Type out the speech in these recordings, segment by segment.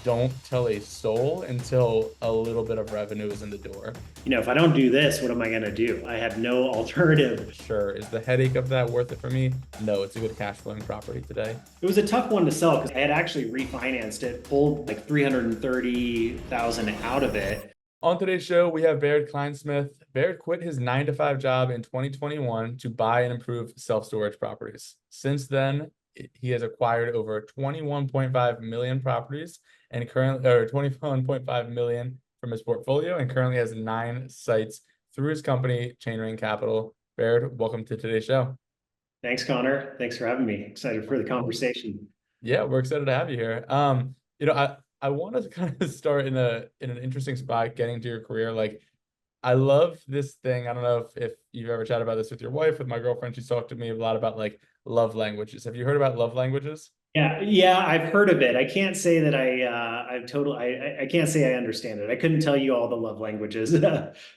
don't tell a soul until a little bit of revenue is in the door. If I don't do this, what am I going to do? I have no alternative. Sure. Is the headache of that worth it for me? No, it's a good cash flowing property today. It was a tough one to sell because I had actually refinanced it, pulled like 330,000 out of it. On today's show, we have Baird Kleinsmith. Baird quit his 9 to 5 job in 2021 to buy and improve self-storage properties. Since then, he has acquired over 21.5 million properties and currently, or 21.5 million from his portfolio, and currently has 9 sites through his company, Chainring Capital. Baird, welcome to today's show. Thanks, Connor. Thanks for having me. Excited for the conversation. Yeah, we're excited to have you here. I wanted to kind of start in an interesting spot, getting to your career. Like, I love this thing. I don't know if you've ever chatted about this with your wife, with my girlfriend. She's talked to me a lot about like love languages. Have you heard about love languages? Yeah, I've heard of it. I can't say that I can't say I understand it. I couldn't tell you all the love languages.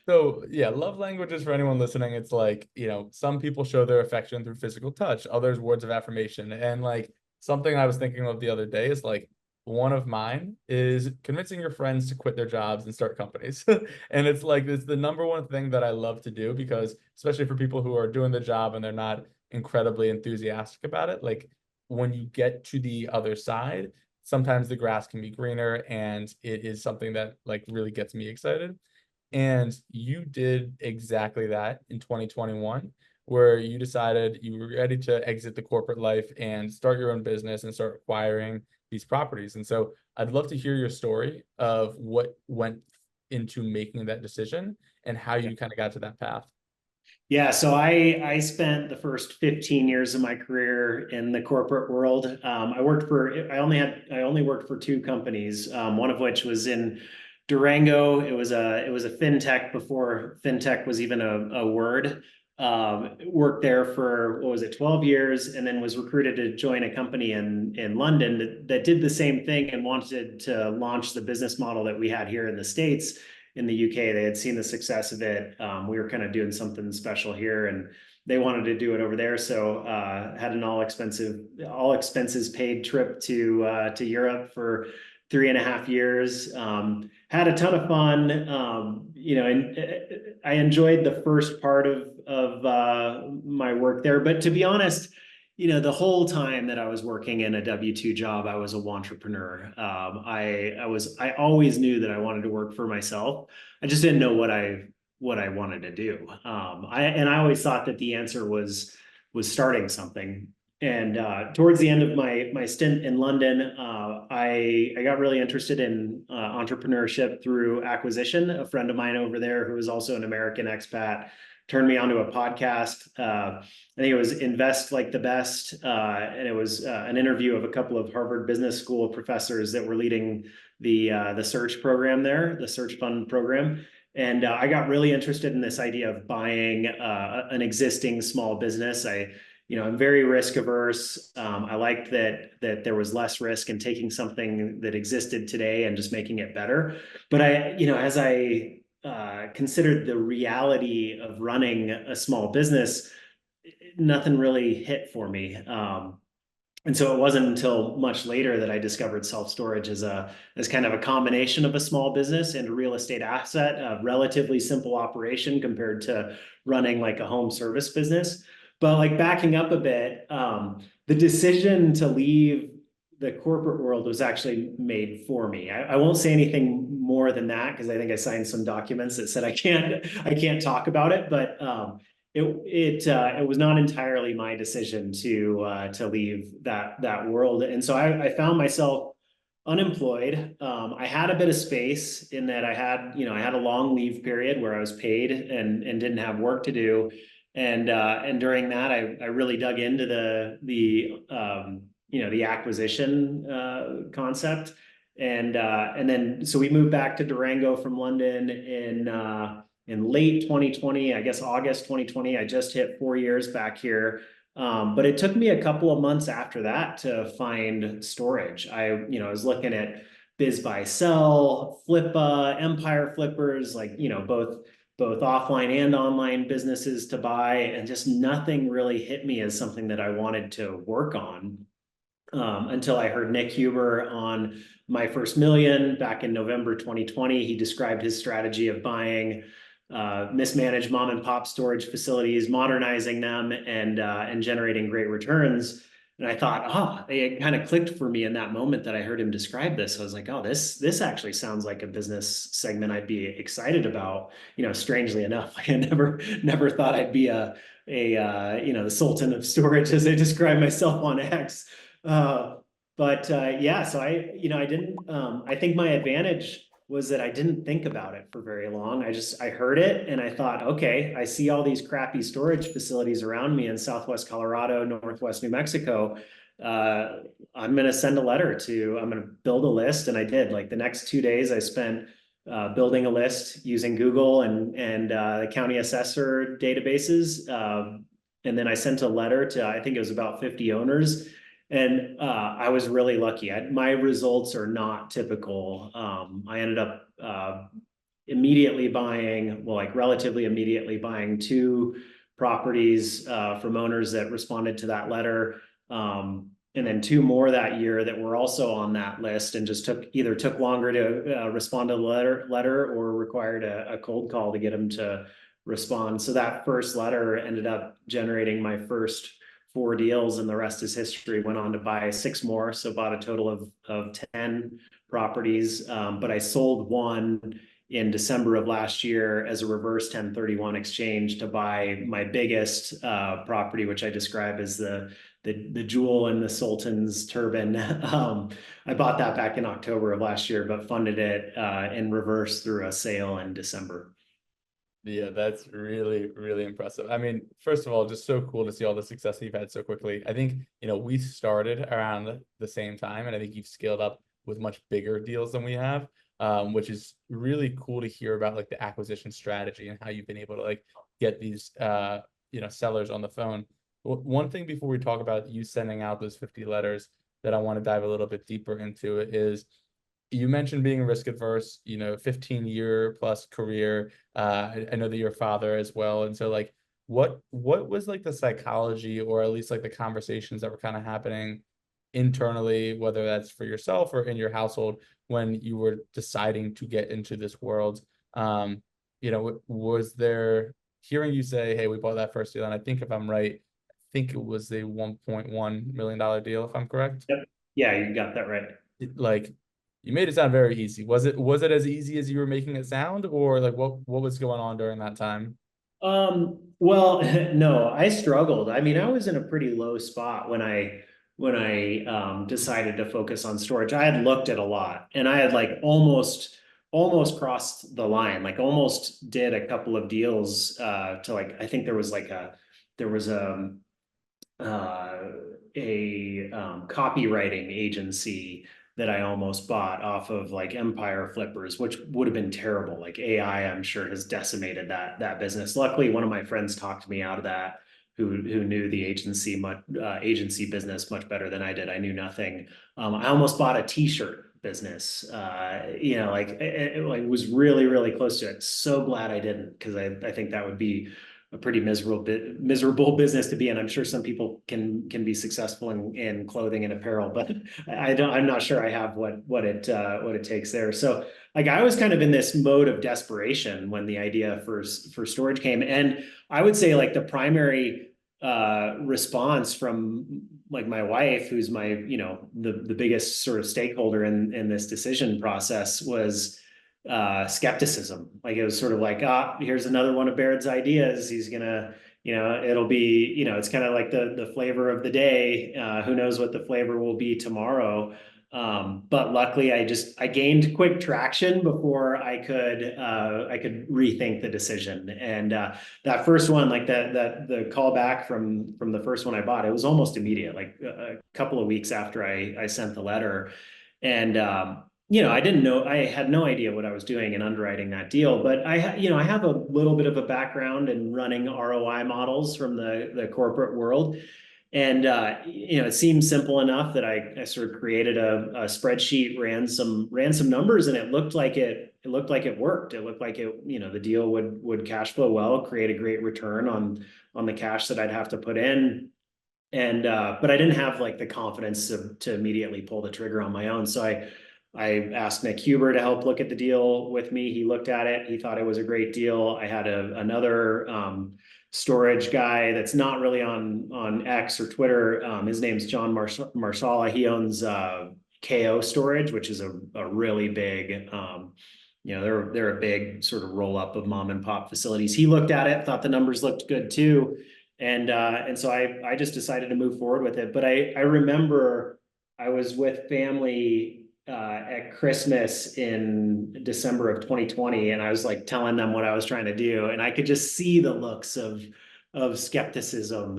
So yeah, love languages for anyone listening, it's like, some people show their affection through physical touch, others words of affirmation. And like something I was thinking of the other day is like one of mine is convincing your friends to quit their jobs and start companies. And it's like it's the number one thing that I love to do because especially for people who are doing the job and they're not incredibly enthusiastic about it, like when you get to the other side, sometimes the grass can be greener and it is something that like really gets me excited. And you did exactly that in 2021, where you decided you were ready to exit the corporate life and start your own business and start acquiring these properties. And so I'd love to hear your story of what went into making that decision and how you kind of got to that path. Yeah, so I spent the first 15 years of my career in the corporate world. I only worked for two companies, one of which was in Durango. It was a fintech before fintech was even a word. Worked there for what was it, 12 years, and then was recruited to join a company in London that did the same thing and wanted to launch the business model that we had here in the States. In the UK. They had seen the success of it. We were kind of doing something special here, and they wanted to do it over there. So had an all expenses paid trip to Europe for 3.5 years. Had a ton of fun. And I enjoyed the first part of my work there. But to be honest, the whole time that I was working in a W-2 job, I was a entrepreneur. I always knew that I wanted to work for myself. I just didn't know what I wanted to do. I always thought that the answer was starting something. And towards the end of my stint in London, I got really interested in entrepreneurship through acquisition. A friend of mine over there, who was also an American expat, turned me onto a podcast. I think it was Invest Like the Best, and it was an interview of a couple of Harvard Business School professors that were leading the search program there, the search fund program. And I got really interested in this idea of buying an existing small business. I'm very risk averse. I liked that there was less risk in taking something that existed today and just making it better. But as I considered the reality of running a small business, nothing really hit for me. And so it wasn't until much later that I discovered self-storage as kind of a combination of a small business and a real estate asset, a relatively simple operation compared to running like a home service business. But like backing up a bit, the decision to leave the corporate world was actually made for me. I won't say anything more than that because I think I signed some documents that said I can't talk about it. But it was not entirely my decision to leave that world, and so I found myself unemployed. I had a bit of space in that I had a long leave period where I was paid and didn't have work to do, and during that I really dug into the acquisition concept, and then so we moved back to Durango from London in late 2020, I guess August 2020. I just hit 4 years back here. But it took me a couple of months after that to find storage. I was looking at Biz Buy Sell, Flippa, Empire Flippers, like, both offline and online businesses to buy, and just nothing really hit me as something that I wanted to work on. until I heard Nick Huber on My First Million back in November 2020. He described his strategy of buying mismanaged mom and pop storage facilities, modernizing them, and generating great returns. And I thought, it kind of clicked for me in that moment that I heard him describe this. I was like, this actually sounds like a business segment I'd be excited about. Strangely enough, I never thought I'd be the Sultan of storage, as I describe myself on X. Uh, yeah, so I didn't, I think my advantage was that I didn't think about it for very long. I heard it and I thought, okay, I see all these crappy storage facilities around me in Southwest Colorado, Northwest New Mexico. Uh, I'm going to send a letter I'm going to build a list. And I did. Like the next 2 days I spent building a list using Google and the county assessor databases. And then I sent a letter to, I think it was about 50 owners. And I was really lucky. My results are not typical. I ended up immediately buying, well, like relatively immediately buying two properties from owners that responded to that letter. And then two more that year that were also on that list and just either took longer to respond to the letter or required a cold call to get them to respond. So that first letter ended up generating my first 4 deals, and the rest is history. Went on to buy 6 more, so bought a total of 10 properties. But I sold one in December of last year as a reverse 1031 exchange to buy my biggest property, which I describe as the jewel in the Sultan's turban. I bought that back in October of last year, but funded it in reverse through a sale in December. Yeah, that's really, really impressive. I mean, first of all, just so cool to see all the success that you've had so quickly. I think, we started around the same time, and I think you've scaled up with much bigger deals than we have, which is really cool to hear about, like the acquisition strategy and how you've been able to like get these sellers on the phone. One thing before we talk about you sending out those 50 letters that I want to dive a little bit deeper into it is you mentioned being risk adverse, 15-year plus career. I know that you're a father as well. And so like what was like the psychology or at least like the conversations that were kind of happening internally, whether that's for yourself or in your household when you were deciding to get into this world? Was there hearing you say, hey, we bought that first deal, and I think if I'm right, I think it was a $1.1 million deal, if I'm correct. Yep. Yeah, you got that right. Like you made it sound very easy. Was it as easy as you were making it sound, or like what was going on during that time? Well, no, I struggled. I mean, I was in a pretty low spot when I decided to focus on storage. I had looked at a lot and I had like almost crossed the line, like almost did a couple of deals to like I think there was uh, a copywriting agency that I almost bought off of like Empire Flippers, which would have been terrible. Like AI, I'm sure has decimated that business. Luckily, one of my friends talked me out of that, who knew the agency business much better than I did. I knew nothing. I almost bought a T-shirt business. Like it was really close to it. So glad I didn't, because I think that would be a pretty miserable business to be in. I'm sure some people can be successful in clothing and apparel, but I'm not sure I have what it takes there. So like I was kind of in this mode of desperation when the idea for storage came. And I would say like the primary response from like my wife, who's my, the biggest sort of stakeholder in this decision process, was skepticism. Like it was sort of like, here's another one of Baird's ideas. He's gonna, it'll be, it's kind of like the flavor of the day. Who knows what the flavor will be tomorrow? But luckily, I gained quick traction before I could rethink the decision. And that first one, like the call back from the first one I bought, it was almost immediate, like a couple of weeks after I sent the letter. And I didn't know, I had no idea what I was doing in underwriting that deal, but I have a little bit of a background in running ROI models from the corporate world. And, it seemed simple enough that I sort of created a spreadsheet, ran some numbers, and it looked like it worked. It looked like the deal would cash flow well, create a great return on the cash that I'd have to put in. And but I didn't have like the confidence to immediately pull the trigger on my own. So I asked Nick Huber to help look at the deal with me. He looked at it. He thought it was a great deal. I had another storage guy that's not really on X or Twitter. His name's John Marsala. He owns KO Storage, which is a really big they're a big sort of roll up of mom and pop facilities. He looked at it, thought the numbers looked good too, and so I just decided to move forward with it. But I remember I was with family at Christmas in December of 2020, and I was like telling them what I was trying to do, and I could just see the looks of skepticism,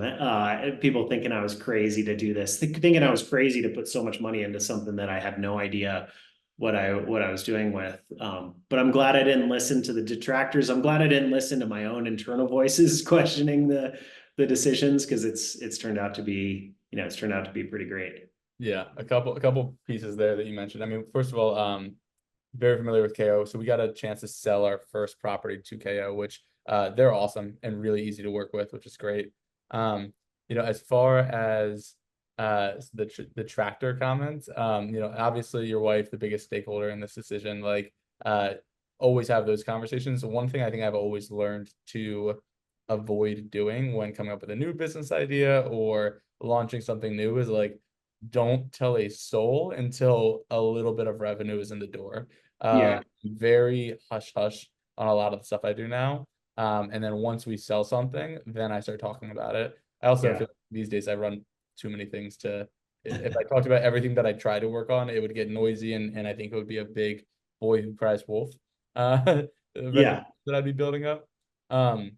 people thinking I was crazy to do this, thinking I was crazy to put so much money into something that I had no idea what I was doing with. But I'm glad I didn't listen to the detractors. I'm glad I didn't listen to my own internal voices questioning the decisions, because it's turned out to be, it's turned out to be pretty great. Yeah, a couple pieces there that you mentioned. I mean, first of all, very familiar with KO. So we got a chance to sell our first property to KO, which they're awesome and really easy to work with, which is great. As far as the tractor comments, obviously your wife, the biggest stakeholder in this decision, like always have those conversations. One thing I think I've always learned to avoid doing when coming up with a new business idea or launching something new is like don't tell a soul until a little bit of revenue is in the door. Yeah, Very hush hush on a lot of the stuff I do now. And then once we sell something, then I start talking about it. I also yeah, feel like these days I run too many things to, if I talked about everything that I try to work on, it would get noisy and I think it would be a big boy who cries wolf reputation yeah. that I'd be building up. Um,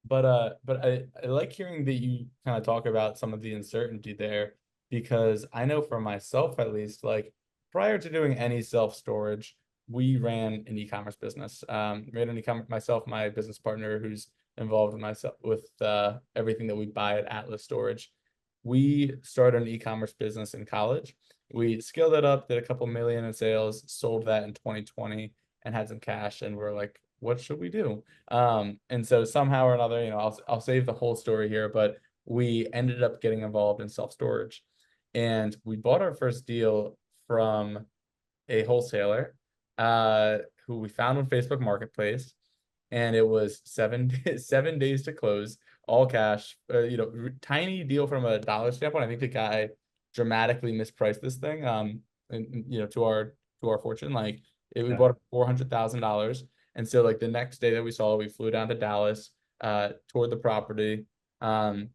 but I like hearing that you kind of talk about some of the uncertainty there because I know for myself at least, like prior to doing any self-storage, we ran an e-commerce business. Ran an e-commerce myself, my business partner who's involved with myself with everything that we buy at Atlas Storage. We started an e-commerce business in college. We scaled it up, did a couple million in sales, sold that in 2020 and had some cash and we're like, what should we do? And so somehow or another, I'll save the whole story here, but we ended up getting involved in self-storage. And we bought our first deal from a wholesaler who we found on Facebook Marketplace. And it was 7 days to close, all cash, tiny deal from a dollar standpoint. I think the guy dramatically mispriced this thing. And to our fortune, like we Yeah. bought it for $400,000. And so like the next day that we saw, we flew down to Dallas, toured the property, um,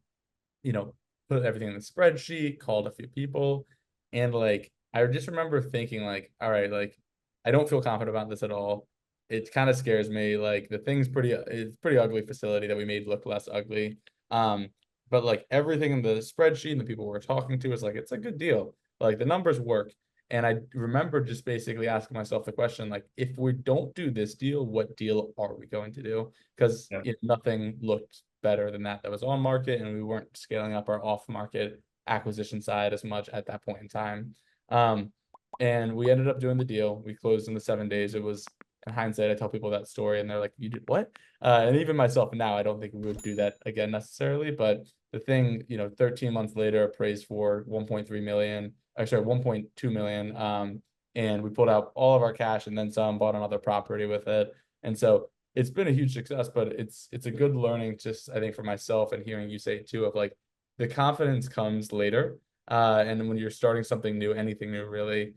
you know, put everything in the spreadsheet, called a few people, and like I just remember thinking like, all right, like I don't feel confident about this at all. It kind of scares me. Like the thing's it's pretty ugly facility that we made look less ugly. Um, but like everything in the spreadsheet and the people we're talking to is like it's a good deal. Like the numbers work. And I remember just basically asking myself the question, like, if we don't do this deal, what deal are we going to do? Because Yeah. nothing looked better than that was on market, and we weren't scaling up our off market acquisition side as much at that point in time. Um, and we ended up doing the deal. We closed in the 7 days. It was in hindsight, I tell people that story, and they're like, "You did what?" And even myself now, I don't think we would do that again necessarily. But the thing, 13 months later, appraised for 1.3 million. Sorry, 1.2 million. And we pulled out all of our cash and then some, bought another property with it. And so it's been a huge success, but it's a good learning just I think for myself and hearing you say it too of like the confidence comes later. And when you're starting something new, anything new really,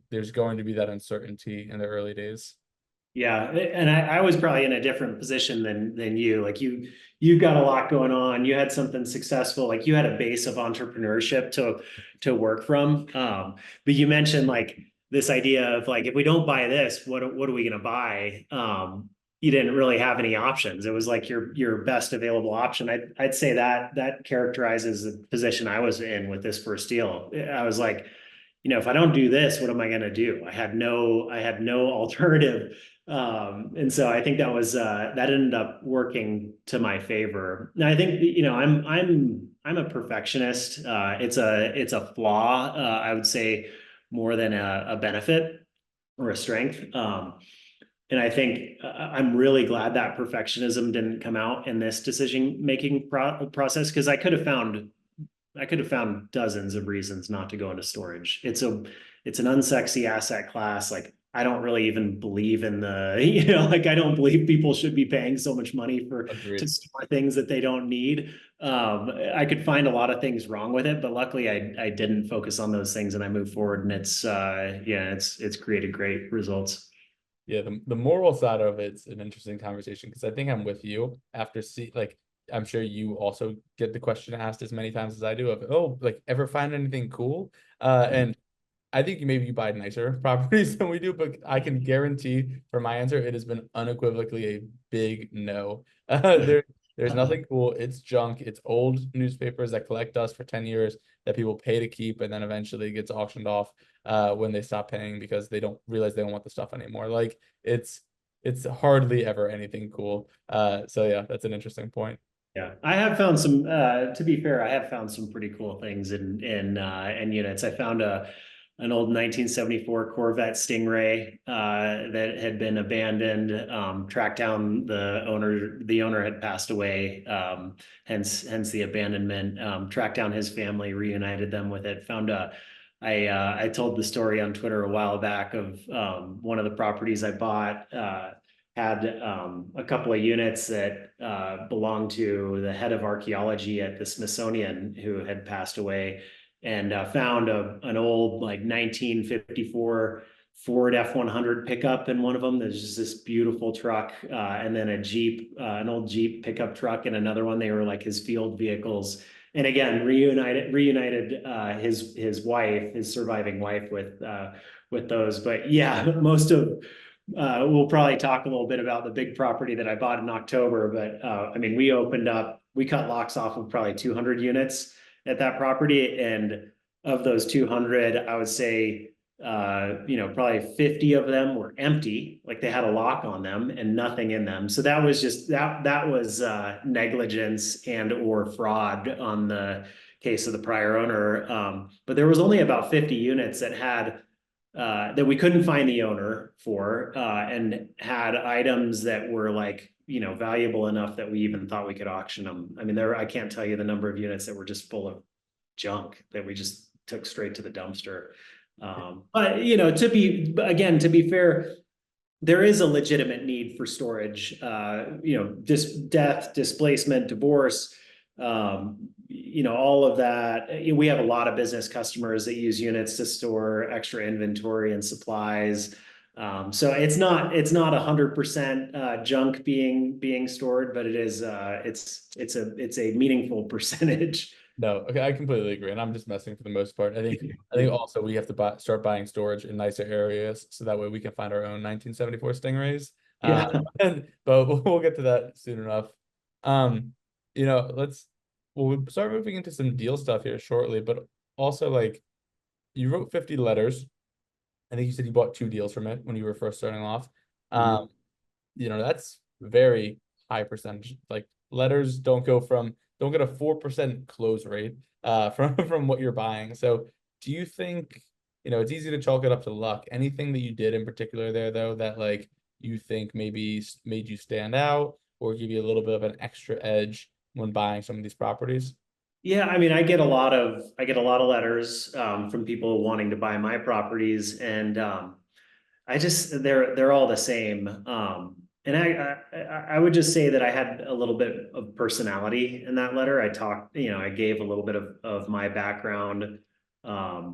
there's going to be that uncertainty in the early days. Yeah, and I was probably in a different position than you. Like you've got a lot going on. You had something successful. Like you had a base of entrepreneurship to work from. But you mentioned like this idea of like if we don't buy this, what are we going to buy? You didn't really have any options. It was like your best available option. I'd say that characterizes the position I was in with this first deal. I was like, if I don't do this, what am I going to do? I had no alternative. And so I think that ended up working to my favor. And I think, I'm a perfectionist. It's a flaw, I would say more than a benefit or a strength. And I think I'm really glad that perfectionism didn't come out in this decision making process, because I could have found I could have found dozens of reasons not to go into storage. It's an unsexy asset class. Like I don't really even believe in the, like I don't believe people should be paying so much money for to Agreed. store things that they don't need. I could find a lot of things wrong with it, but luckily I didn't focus on those things and I moved forward and it's created great results. Yeah, the moral side of it's an interesting conversation because I think I'm with you after like I'm sure you also get the question asked as many times as I do of, oh, like ever find anything cool? And I think maybe you buy nicer properties than we do, but I can guarantee for my answer, it has been unequivocally a big no. There's nothing cool. It's junk. It's old newspapers that collect dust for 10 years that people pay to keep and then eventually gets auctioned off when they stop paying because they don't realize they don't want the stuff anymore. Like it's hardly ever anything cool. So yeah, that's an interesting point. Yeah, I have found some. To be fair, I have found some pretty cool things in units. I found an old 1974 Corvette Stingray that had been abandoned. Tracked down the owner. The owner had passed away. Hence the abandonment. Tracked down his family, reunited them with it. Found a. I told the story on Twitter a while back of one of the properties I bought. Had a couple of units that belonged to the head of archaeology at the Smithsonian who had passed away, and found an old like 1954 Ford F-100 pickup in one of them. There's just this beautiful truck, and then a Jeep, an old Jeep pickup truck, and another one. They were like his field vehicles. And again, reunited his wife, his surviving wife, with those. But yeah, most of we'll probably talk a little bit about the big property that I bought in October, but I mean, we cut locks off of probably 200 units at that property. And of those 200, I would say, probably 50 of them were empty, like they had a lock on them and nothing in them. So that was just, that was negligence and or fraud on the case of the prior owner. But there was only about 50 units that had that we couldn't find the owner for, and had items that were like, valuable enough that we even thought we could auction them. I mean, I can't tell you the number of units that were just full of junk that we just took straight to the dumpster. But to be fair, there is a legitimate need for storage. Death, displacement, divorce, all of that. We have a lot of business customers that use units to store extra inventory and supplies. So it's not 100% junk being stored, but it is it's a meaningful percentage. No, okay, I completely agree, and I'm just messing for the most part. I think also we have to start buying storage in nicer areas so that way we can find our own 1974 Stingrays. Yeah. But we'll get to that soon enough. Um, we'll start moving into some deal stuff here shortly, but also like you wrote 50 letters. I think you said you bought two deals from it when you were first starting off. Mhm. That's very high percentage. Like letters don't get a 4% close rate from what you're buying. So do you think, it's easy to chalk it up to luck. Anything that you did in particular there though that like you think maybe made you stand out or give you a little bit of an extra edge when buying some of these properties? Yeah, I mean, I get a lot of letters from people wanting to buy my properties, and they're all the same. And I would just say that I had a little bit of personality in that letter. I gave a little bit of my background, why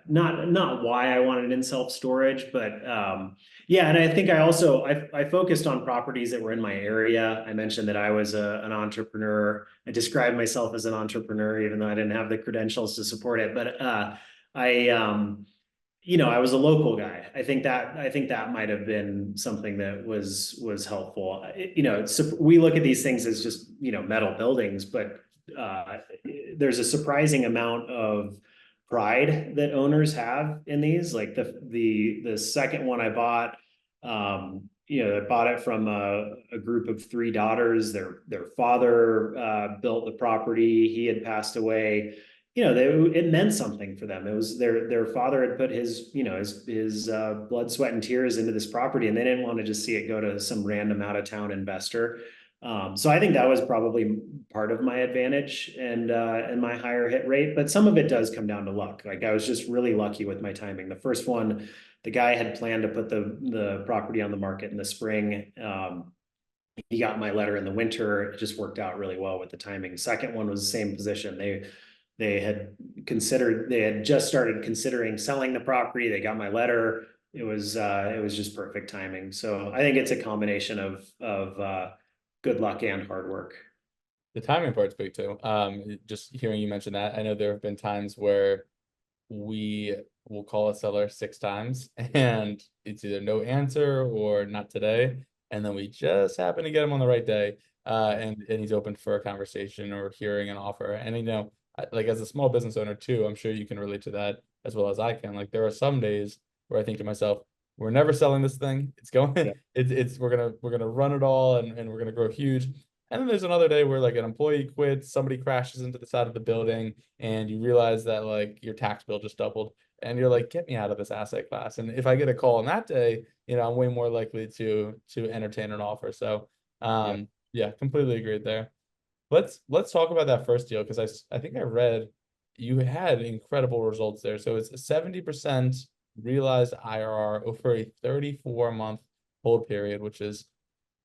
not why I wanted in self-storage, but yeah, and I think I focused on properties that were in my area. I mentioned that I was an entrepreneur. I described myself as an entrepreneur, even though I didn't have the credentials to support it. But I I was a local guy. I think that might have been something that was helpful. We look at these things as just, metal buildings, but there's a surprising amount of pride that owners have in these. Like the second one I bought, I bought it from a group of three daughters. Their father built the property. He had passed away. It meant something for them. It was their father had put his blood, sweat, and tears into this property, and they didn't want to just see it go to some random out of town investor. So I think that was probably part of my advantage and my higher hit rate, but some of it does come down to luck. Like I was just really lucky with my timing. The first one, the guy had planned to put the property on the market in the spring. He got my letter in the winter. It just worked out really well with the timing. Second one was the same position. They had just started considering selling the property. They got my letter. It was just perfect timing. So I think it's a combination of good luck and hard work. The timing part's big too. Just hearing you mention that, I know there have been times where we will call a seller 6 times and it's either no answer or not today. And then we just happen to get him on the right day. And he's open for a conversation or hearing an offer. And like as a small business owner too, I'm sure you can relate to that as well as I can. Like there are some days where I think to myself, we're never selling this thing. It's going, Yeah. it's we're gonna run it all and we're gonna grow huge. And then there's another day where like an employee quits, somebody crashes into the side of the building, and you realize that like your tax bill just doubled, and you're like, get me out of this asset class. And if I get a call on that day, I'm way more likely to entertain an offer. So Yeah. yeah, completely agreed there. Let's talk about that first deal because I think I read you had incredible results there. So it's a 70% realized IRR over a 34-month hold period, which is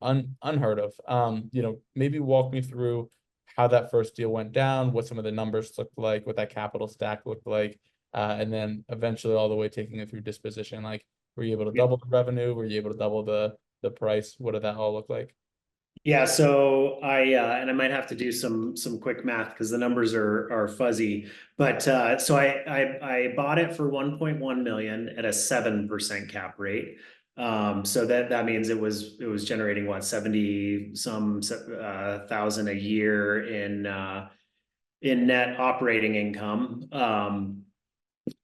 unheard of. Maybe walk me through how that first deal went down, what some of the numbers looked like, what that capital stack looked like, and then eventually all the way taking it through disposition. Like, were you able to Yeah. double the revenue? Were you able to double the price? What did that all look like? Yeah, so and I might have to do some quick math because the numbers are fuzzy. But so I bought it for 1.1 million at a 7% cap rate. So that means it was generating what 70 some thousand a year in net operating income.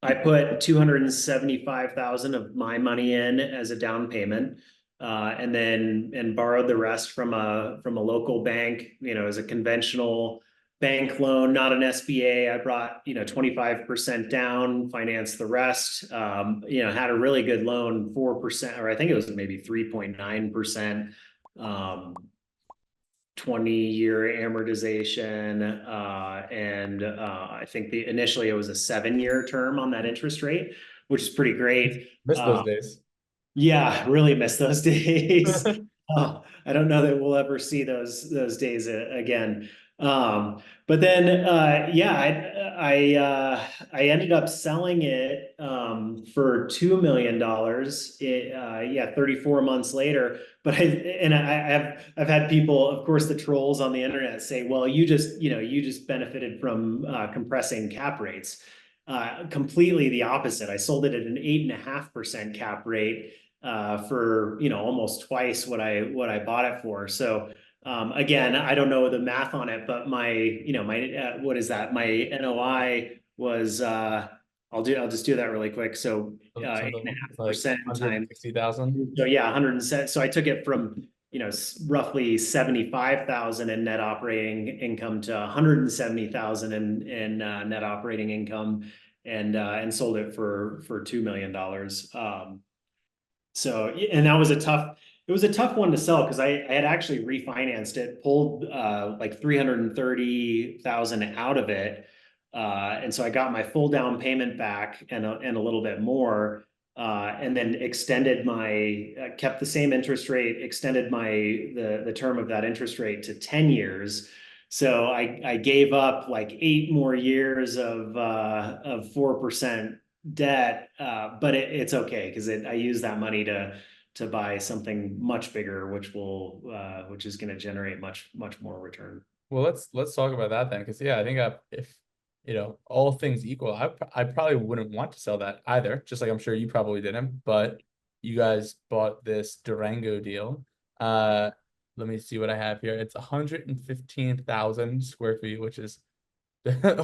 I put 275,000 of my money in as a down payment, and borrowed the rest from a local bank, as a conventional bank loan, not an SBA. I brought 25% down, financed the rest. Had a really good loan, 4%, or I think it was maybe 3.9%. 20-year amortization, and I think initially it was a 7-year term on that interest rate, which is pretty great. Missed those days. Yeah, really miss those days. I don't know that we'll ever see those days again. But then, yeah, I ended up selling it for $2 million. Yeah, 34 months later. But I've had people, of course, the trolls on the internet say, "Well, you just benefited from compressing cap rates." Completely the opposite. I sold it at an 8.5% cap rate for almost twice what I bought it for. So again, I don't know the math on it, but my what is that? My NOI was I'll just do that really quick. So eight and a Something half like percent times 160,000. so yeah, 107. So I took it from roughly 75,000 in net operating income to 170,000 in net operating income, and sold it for $2 million. So and that was a tough. It was a tough one to sell because I had actually refinanced it, pulled like 330,000 out of it, and so I got my full down payment back and a little bit more, and then kept the same interest rate, extended the term of that interest rate to 10 years. So I gave up like 8 more years of 4% debt, but it's okay because I use that money to buy something much bigger, which is going to generate much more return. Well, let's talk about that then, because yeah, I think if all things equal, I probably wouldn't want to sell that either. Just like I'm sure you probably didn't, but you guys bought this Durango deal. Let me see what I have here. It's 115,000 square feet, which is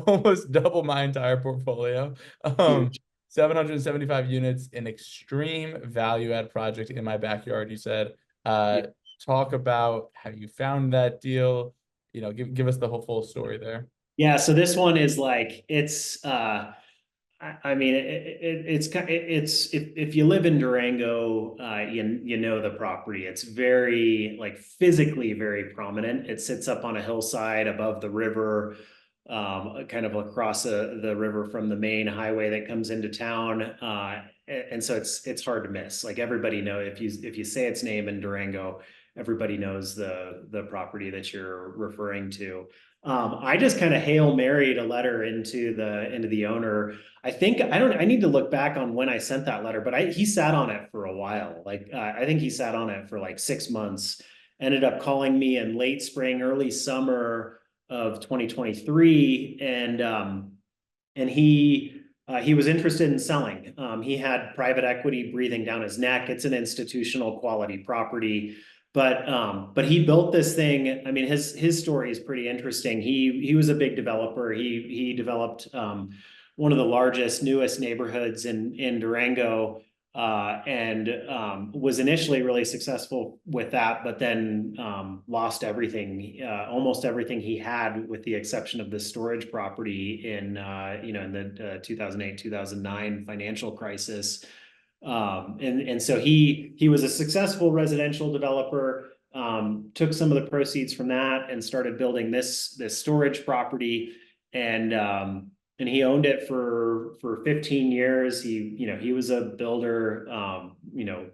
almost double my entire portfolio. Huge. 775 units, an extreme value add project in my backyard, you said. Uh, Yeah. Talk about how you found that deal. Give us the whole full story there. Yeah, so this one is like it's I mean, it's if you live in Durango, you know the property. It's very like physically very prominent. It sits up on a hillside above the river, kind of across the river from the main highway that comes into town. And so it's hard to miss. Like everybody know if you say its name in Durango, everybody knows the property that you're referring to. I just kind of Hail Married a letter into the owner. I need to look back on when I sent that letter, but he sat on it for a while. Like I think he sat on it for like 6 months, ended up calling me in late spring, early summer of 2023. And he was interested in selling. He had private equity breathing down his neck. It's an institutional quality property. But he built this thing. I mean, his story is pretty interesting. He was a big developer. He developed one of the largest, newest neighborhoods in Durango, and was initially really successful with that, but then lost everything, almost everything he had, with the exception of the storage property in the 2008 2009 financial crisis. And so he was a successful residential developer. Took some of the proceeds from that and started building this storage property, and and he owned it for 15 years. He was a builder.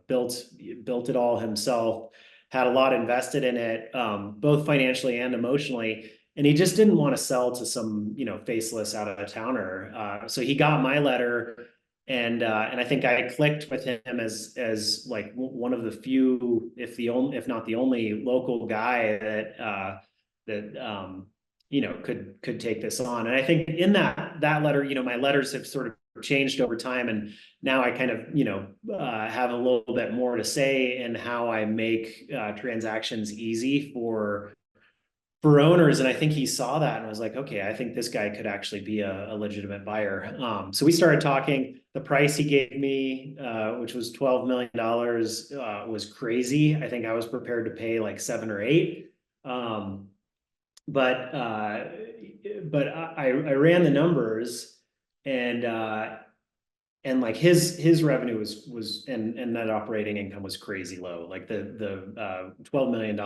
Built it all himself. Had a lot invested in it, both financially and emotionally. And he just didn't want to sell to some faceless out of towner. So he got my letter, and I think I clicked with him as like one of the few, if not the only local guy that could take this on. And I think in that letter, my letters have sort of changed over time, and now I kind of have a little bit more to say in how I make transactions easy for owners. And I think he saw that and was like, okay, I think this guy could actually be a legitimate buyer. So we started talking. The price he gave me, which was $12 million, was crazy. I think I was prepared to pay like 7 or 8. But I ran the numbers, and like his revenue was and net operating income was crazy low. Like the $12 million,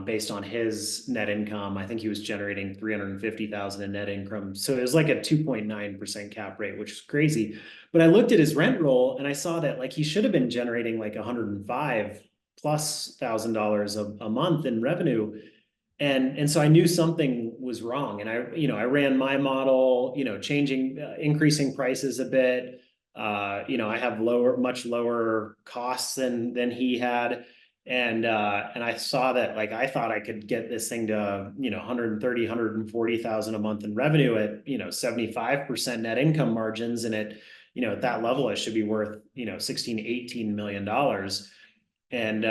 based on his net income, I think he was generating 350,000 in net income. So it was like a 2.9% cap rate, which is crazy. But I looked at his rent roll and I saw that like he should have been generating like 105 plus $1,000 a month in revenue. And so I knew something was wrong. And I ran my model, increasing prices a bit. I have much lower costs than he had. And I saw that, like, I thought I could get this thing to 130, 140,000 a month in revenue at 75% net income margins, and at that level it should be worth 16 18 million dollars. And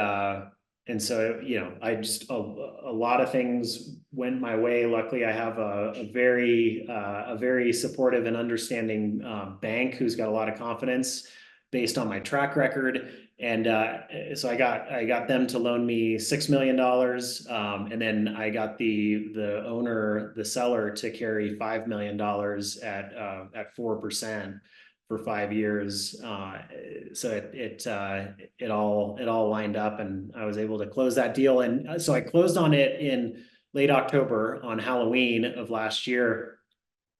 so I just a lot of things went my way. Luckily, I have a very supportive and understanding bank who's got a lot of confidence based on my track record. And so I got them to loan me $6 million, and then I got the seller, to carry $5 million at 4% for 5 years. So it all lined up, and I was able to close that deal. And so I closed on it in late October on Halloween of last year.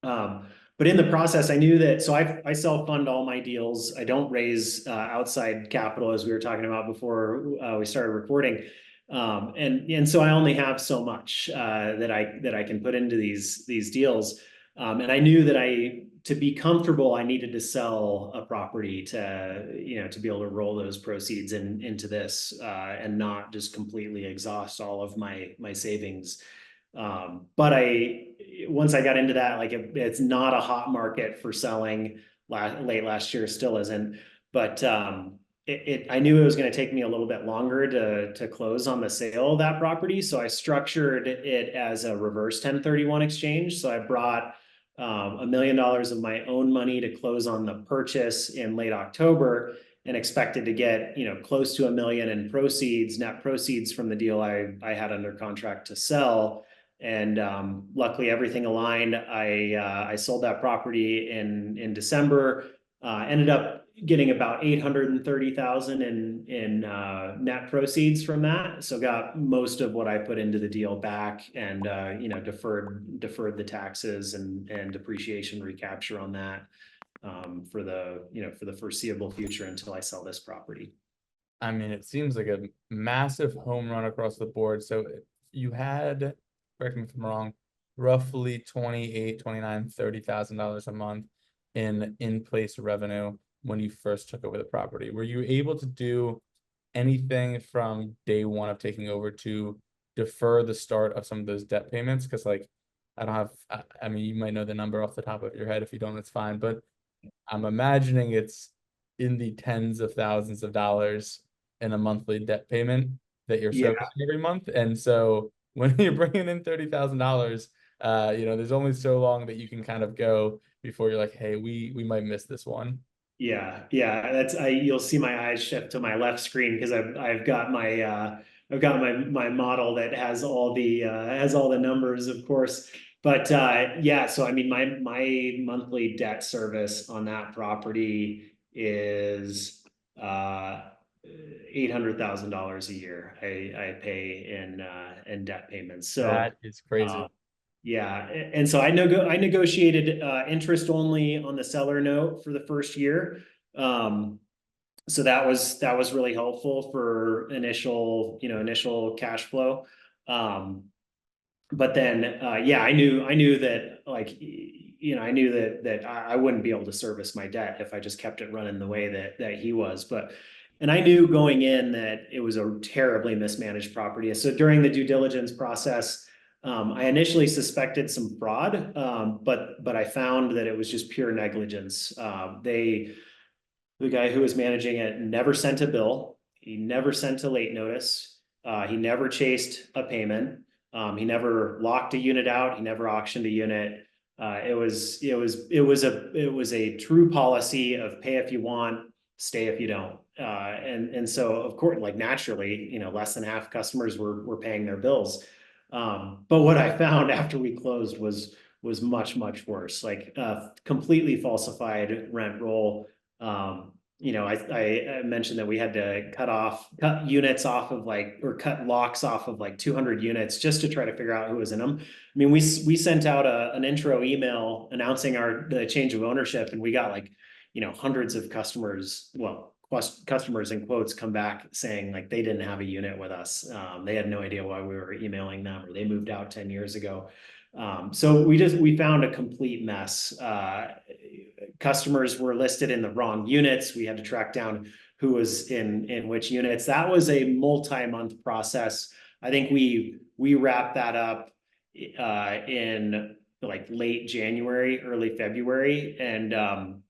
But in the process, I knew that, so I self-fund all my deals. I don't raise outside capital, as we were talking about before we started recording. And so I only have so much that I can put into these deals. And I knew that to be comfortable, I needed to sell a property to be able to roll those proceeds into this, and not just completely exhaust all of my savings. But once I got into that, like it's not a hot market for selling. Late last year still isn't, but I knew it was going to take me a little bit longer to close on the sale of that property. So I structured it as a reverse 1031 exchange. So I brought $1 million of my own money to close on the purchase in late October, and expected to get close to $1 million in net proceeds from the deal I had under contract to sell And luckily everything aligned. I sold that property in December. Ended up getting about 830,000 in net proceeds from that. So got most of what I put into the deal back, and deferred the taxes and depreciation recapture on that for the foreseeable future until I sell this property. I mean, it seems like a massive home run across the board. So you had, correct me if I'm wrong, roughly 28, 29, $30,000 a month in-place revenue when you first took over the property. Were you able to do anything from day one of taking over to defer the start of some of those debt payments? Because like I don't have, I mean, you might know the number off the top of your head. If you don't, it's fine. But I'm imagining it's in the tens of thousands of dollars in a monthly debt payment that you're Yeah, servicing every month. And so when you're bringing in $30,000, there's only so long that you can kind of go before you're like, hey, we might miss this one. yeah. You'll see my eyes shift to my left screen because I've got my model that has all the numbers, of course. But yeah, so I mean my monthly debt service on that property is $800,000 a year. I pay in debt payments. So That is crazy. uh, yeah, and so I negotiated interest only on the seller note for the first year. Um, so that was really helpful for initial cash flow. Um, but then yeah, I knew that I knew that I wouldn't be able to service my debt if I just kept it running the way that he was. And I knew going in that it was a terribly mismanaged property. So during the due diligence process, I initially suspected some fraud, but I found that it was just pure negligence. The guy who was managing it never sent a bill. He never sent a late notice. He never chased a payment. He never locked a unit out. He never auctioned a unit. It was a true policy of pay if you want, stay if you don't. And so of course, like naturally, less than half customers were paying their bills. But what I found after we closed was much worse, like completely falsified rent roll. I mentioned that we had to cut units off of or cut locks off of like 200 units just to try to figure out who was in them. I mean, we sent out an intro email announcing the change of ownership, and we got hundreds of customers, well, customers in quotes, come back saying like they didn't have a unit with us. They had no idea why we were emailing them, or they moved out 10 years ago. So we found a complete mess. Customers were listed in the wrong units. We had to track down who was in which units. That was a multi-month process. I think we wrapped that up in like late January, early February, and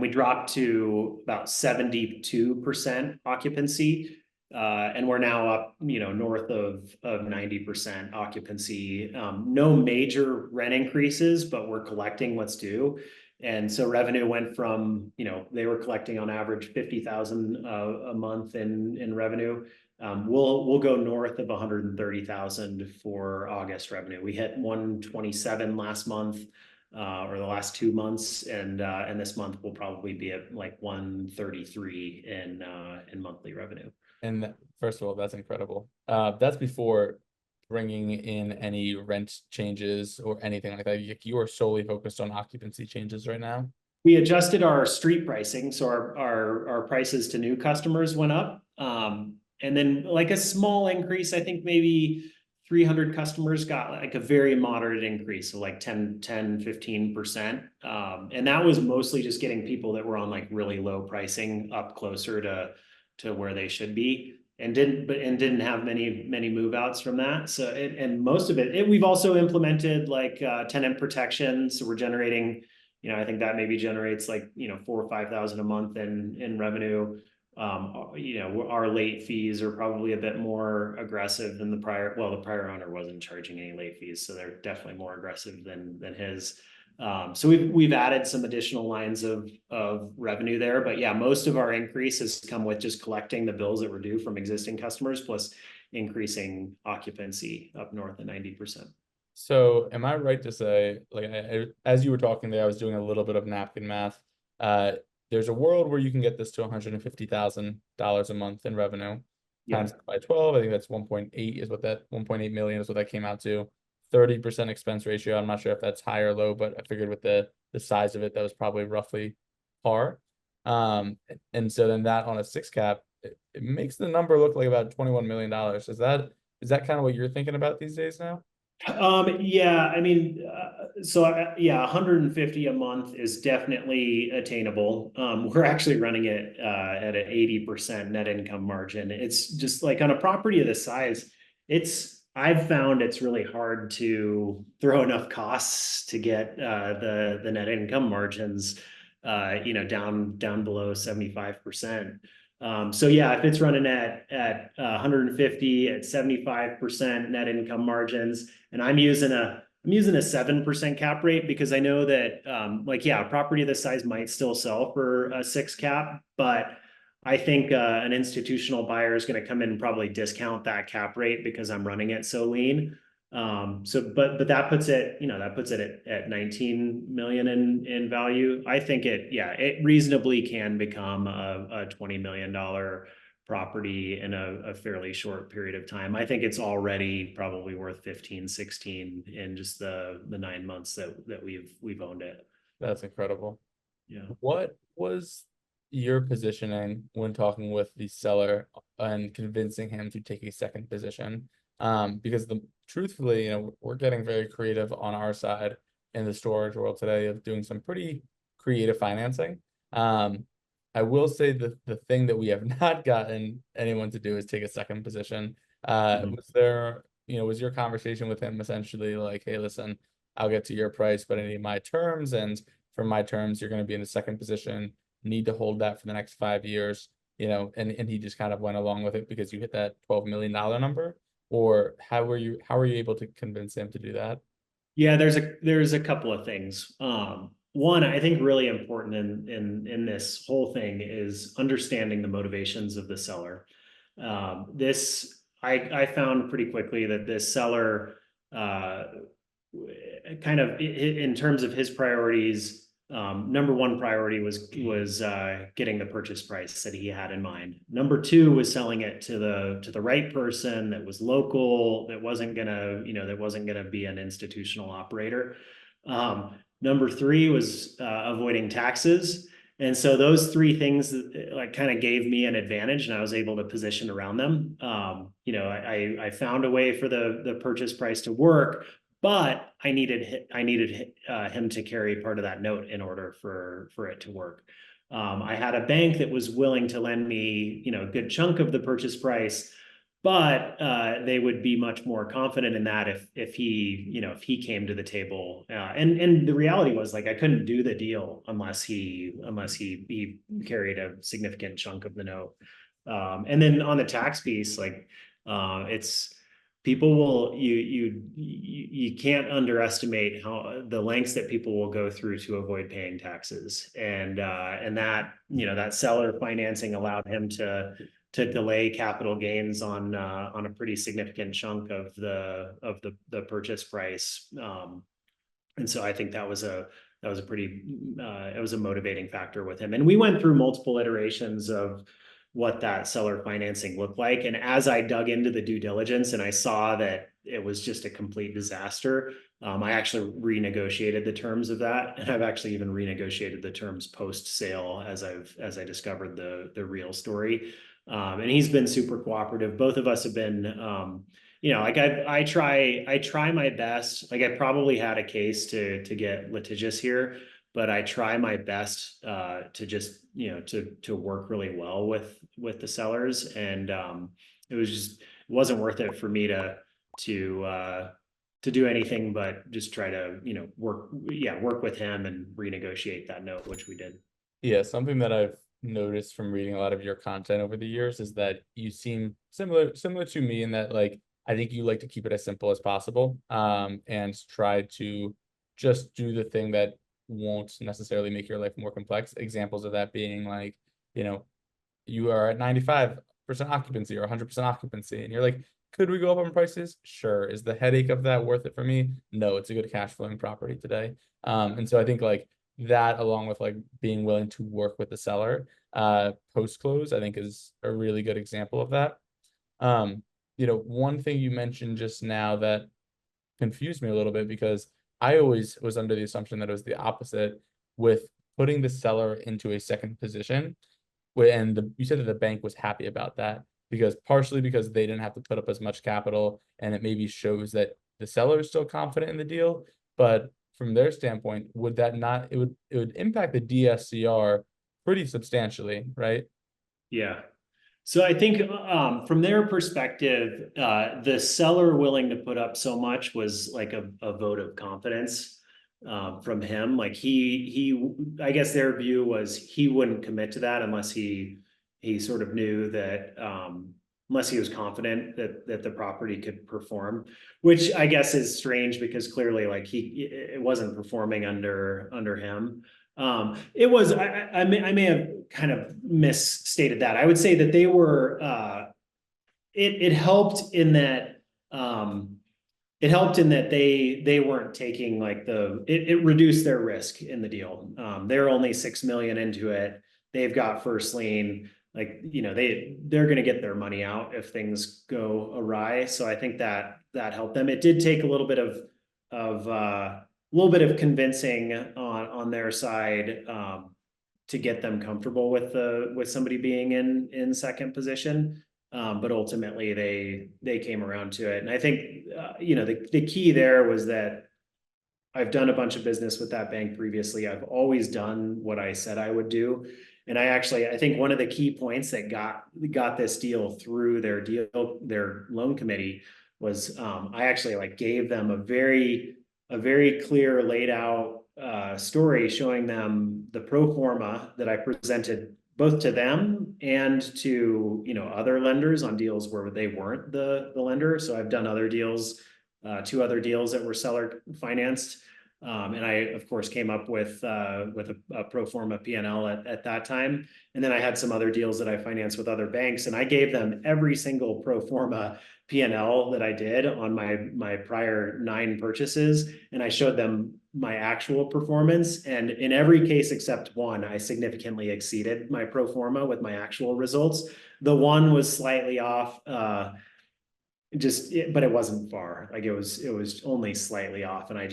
we dropped to about 72% occupancy. And we're now up, north of 90% occupancy. No major rent increases, but we're collecting what's due. And so revenue went from, they were collecting on average 50,000 a month in revenue. We'll go north of 130,000 for August revenue. We hit 127 last month, or the last 2 months, and this month will probably be at like 133 in monthly revenue. And first of all, that's incredible. That's before bringing in any rent changes or anything like that. You are solely focused on occupancy changes right now. We adjusted our street pricing, so our prices to new customers went up. And then like a small increase, I think maybe 300 customers got like a very moderate increase of like 15%. And that was mostly just getting people that were on like really low pricing up closer to where they should be, and didn't have many move outs from that. So and most of it, we've also implemented like tenant protection. So we're generating, I think that maybe generates like 4,000 or 5,000 a month in revenue. Our late fees are probably a bit more aggressive than the prior. Well, the prior owner wasn't charging any late fees, so they're definitely more aggressive than his. So we've added some additional lines of revenue there, but yeah, most of our increase has come with just collecting the bills that were due from existing customers, plus increasing occupancy up north of 90%. So am I right to say, like, as you were talking there, I was doing a little bit of napkin math. Uh, there's a world where you can get this to $150,000 a month in revenue, Yeah. times it by 12. I think that's 1.8 is what that 1.8 million is what that came out to. 30% expense ratio. I'm not sure if that's high or low, but I figured with the size of it, that was probably roughly par. And so then that on a six cap, it makes the number look like about $21 million. Is that kind of what you're thinking about these days now? Yeah, I mean, yeah, 150 a month is definitely attainable. We're actually running it at an 80% net income margin. It's just like on a property of this size, I've found it's really hard to throw enough costs to get the net income margins down below 75%. So yeah, if it's running at 150 at 75% net income margins, and I'm using a 7% cap rate because I know that like yeah, a property of this size might still sell for a six cap, but I think an institutional buyer is going to come in and probably discount that cap rate because I'm running it so lean. But that puts it, that puts it at 19 million in value. I think it reasonably can become a $20 million property in a fairly short period of time. I think it's already probably worth 15, 16 in just the 9 months that we've owned it. That's incredible. Yeah. What was your positioning when talking with the seller and convincing him to take a second position? Because truthfully, we're getting very creative on our side in the storage world today of doing some pretty creative financing. I will say the thing that we have not gotten anyone to do is take a second position. Mhm. Was your conversation with him essentially like, hey, listen, I'll get to your price, but I need my terms, and for my terms, you're going to be in the second position, need to hold that for the next 5 years, and he just kind of went along with it because you hit that $12 million number? Or how were you able to convince him to do that? Yeah, there's a couple of things. One, I think really important in this whole thing is understanding the motivations of the seller. This I found pretty quickly that this seller uh, kind of in terms of his priorities, number one priority was getting the purchase price that he had in mind. Number two was selling it to the right person that was local, that wasn't gonna be an institutional operator. Number three was avoiding taxes. And so those three things like kind of gave me an advantage, and I was able to position around them. I found a way for the purchase price to work, but I needed him to carry part of that note in order for it to work. I had a bank that was willing to lend me, a good chunk of the purchase price, but they would be much more confident in that if he came to the table. And the reality was like I couldn't do the deal unless he carried a significant chunk of the note. And then on the tax piece, like it's people will you can't underestimate how the lengths that people will go through to avoid paying taxes, and that seller financing allowed him to delay capital gains on a pretty significant chunk of the purchase price. And so I think that was a pretty it was a motivating factor with him. And we went through multiple iterations of what that seller financing looked like. And as I dug into the due diligence and I saw that it was just a complete disaster, I actually renegotiated the terms of that, and I've actually even renegotiated the terms post sale as I discovered the real story. And he's been super cooperative. Both of us have been like I try my best. Like I probably had a case to get litigious here, but I try my best to just to work really well with the sellers, and it wasn't worth it for me to to do anything but just try to work with him and renegotiate that note, which we did. Yeah, something that I've noticed from reading a lot of your content over the years is that you seem similar to me in that, like, I think you like to keep it as simple as possible, and try to just do the thing that won't necessarily make your life more complex. Examples of that being like, you know, you are at 95% occupancy or 100% occupancy, and you're like, Could we go up on prices? Sure. Is the headache of that worth it for me? No, it's a good cash flowing property today. And so I think like that, along with like being willing to work with the seller, post close, I think is a really good example of that. One thing you mentioned just now that confused me a little bit because I always was under the assumption that it was the opposite with putting the seller into a second position. And you said that the bank was happy about that because partially because they didn't have to put up as much capital and it maybe shows that the seller is still confident in the deal. But from their standpoint, would that not, it would impact the DSCR pretty substantially, right? Yeah. So I think from their perspective, the seller willing to put up so much was like a vote of confidence from him. Like I guess their view was he wouldn't commit to that unless he sort of knew that unless he was confident that the property could perform, which I guess is strange because clearly like it wasn't performing under him. It was, I may have kind of misstated that. I would say that they were, it helped in that, they weren't taking like it reduced their risk in the deal. They're only 6 million into it. They've got first lien, like, they're going to get their money out if things go awry. So I think that helped them. It did take a little bit of convincing on their side to get them comfortable with somebody being in second position. But ultimately they came around to it. And I think the key there was that I've done a bunch of business with that bank previously. I've always done what I said I would do. And I think one of the key points that got this deal through their loan committee was I actually like gave them a very clear laid out story showing them the pro forma that I presented both to them and to other lenders on deals where they weren't the lender. So I've done other deals, 2 other deals that were seller financed. And I, of course, came up with a pro forma P&L at that time. And then I had some other deals that I financed with other banks, and I gave them every single pro forma P&L that I did on my prior 9 purchases, and I showed them my actual performance. And in every case except one, I significantly exceeded my pro forma with my actual results. The one was slightly off. But it wasn't far. Like it was only slightly off. And I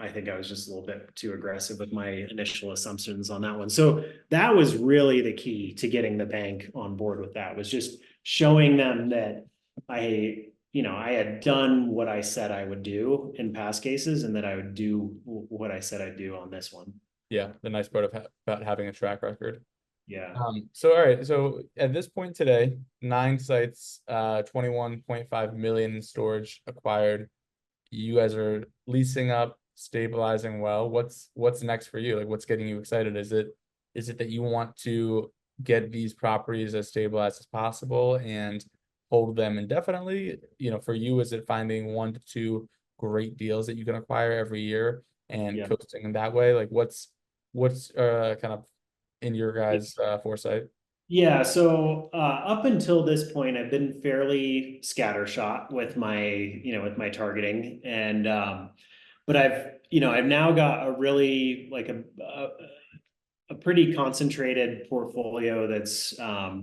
think I was just a little bit too aggressive with my initial assumptions on that one. So that was really the key to getting the bank on board with that, was just showing them that I had done what I said I would do in past cases and that I would do what I said I'd do on this one. Yeah, the nice part about having a track record. Yeah. So all right, so at this point today, 9 sites, 21.5 million in storage acquired. You guys are leasing up, stabilizing well. What's next for you? Like what's getting you excited? Is it that you want to get these properties as stabilized as possible and hold them indefinitely? For you, is it finding 1 to 2 great deals that you can acquire every year and Yeah. coasting in that way? Like what's kind of in your guys' foresight? Yeah, so up until this point, I've been fairly scattershot with my targeting, and but I've now got a really like a pretty concentrated portfolio that's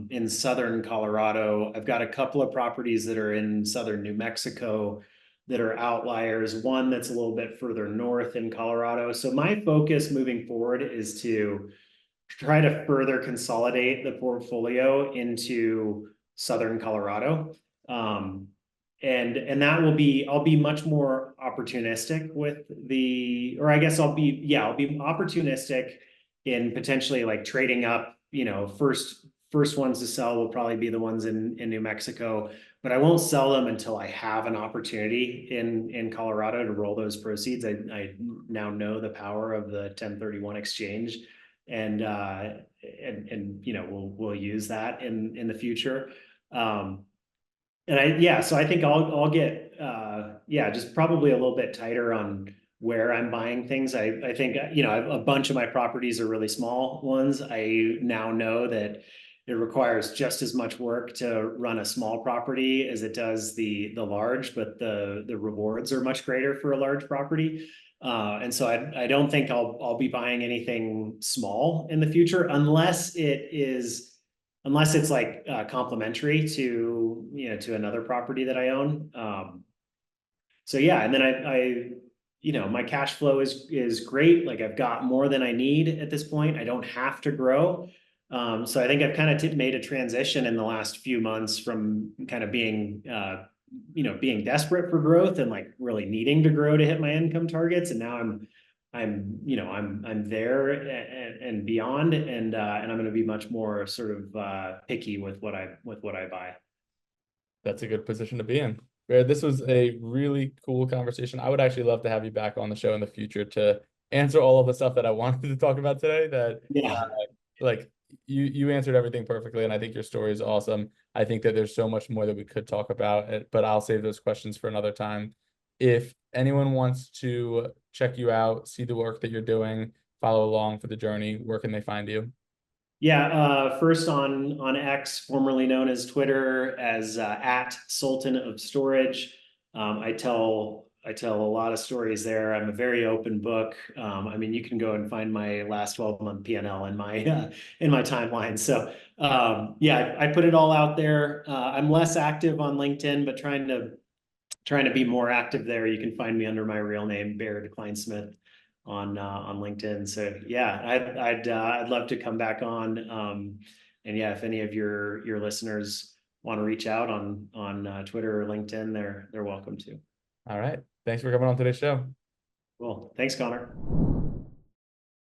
in southern Colorado. I've got a couple of properties that are in southern New Mexico that are outliers. One that's a little bit further north in Colorado. So my focus moving forward is to try to further consolidate the portfolio into southern Colorado. And that I'll be much more opportunistic with or I guess I'll be opportunistic in potentially like trading up, first ones to sell will probably be the ones in New Mexico, but I won't sell them until I have an opportunity in Colorado to roll those proceeds. I now know the power of the 1031 exchange, and we'll use that in the future. So I think I'll get just probably a little bit tighter on where I'm buying things. I think a bunch of my properties are really small ones. I now know that it requires just as much work to run a small property as it does the large, but the rewards are much greater for a large property. And so I don't think I'll be buying anything small in the future unless it's like complementary to to another property that I own. So yeah, and then my cash flow is great. Like I've got more than I need at this point. I don't have to grow. So I think I've kind of made a transition in the last few months from kind of being being desperate for growth and like really needing to grow to hit my income targets. And now I'm there and beyond, and I'm going to be much more sort of picky with what I buy. That's a good position to be in. Baird, this was a really cool conversation. I would actually love to have you back on the show in the future to answer all of the stuff that I wanted to talk about today. That Yeah. like you answered everything perfectly, and I think your story is awesome. I think that there's so much more that we could talk about, but I'll save those questions for another time. If anyone wants to check you out, see the work that you're doing, follow along for the journey, where can they find you? Yeah, first on X, formerly known as Twitter, as at Sultan of Storage. I tell a lot of stories there. I'm a very open book. I mean, you can go and find my last 12-month P&L in my timeline. So yeah, I put it all out there. I'm less active on LinkedIn, but trying to be more active there. You can find me under my real name, Baird Kleinsmith, on LinkedIn. So yeah, I'd love to come back on. And yeah, if any of your listeners want to reach out on Twitter or LinkedIn, they're welcome to. All right. Thanks for coming on today's show. Cool. Thanks, Connor.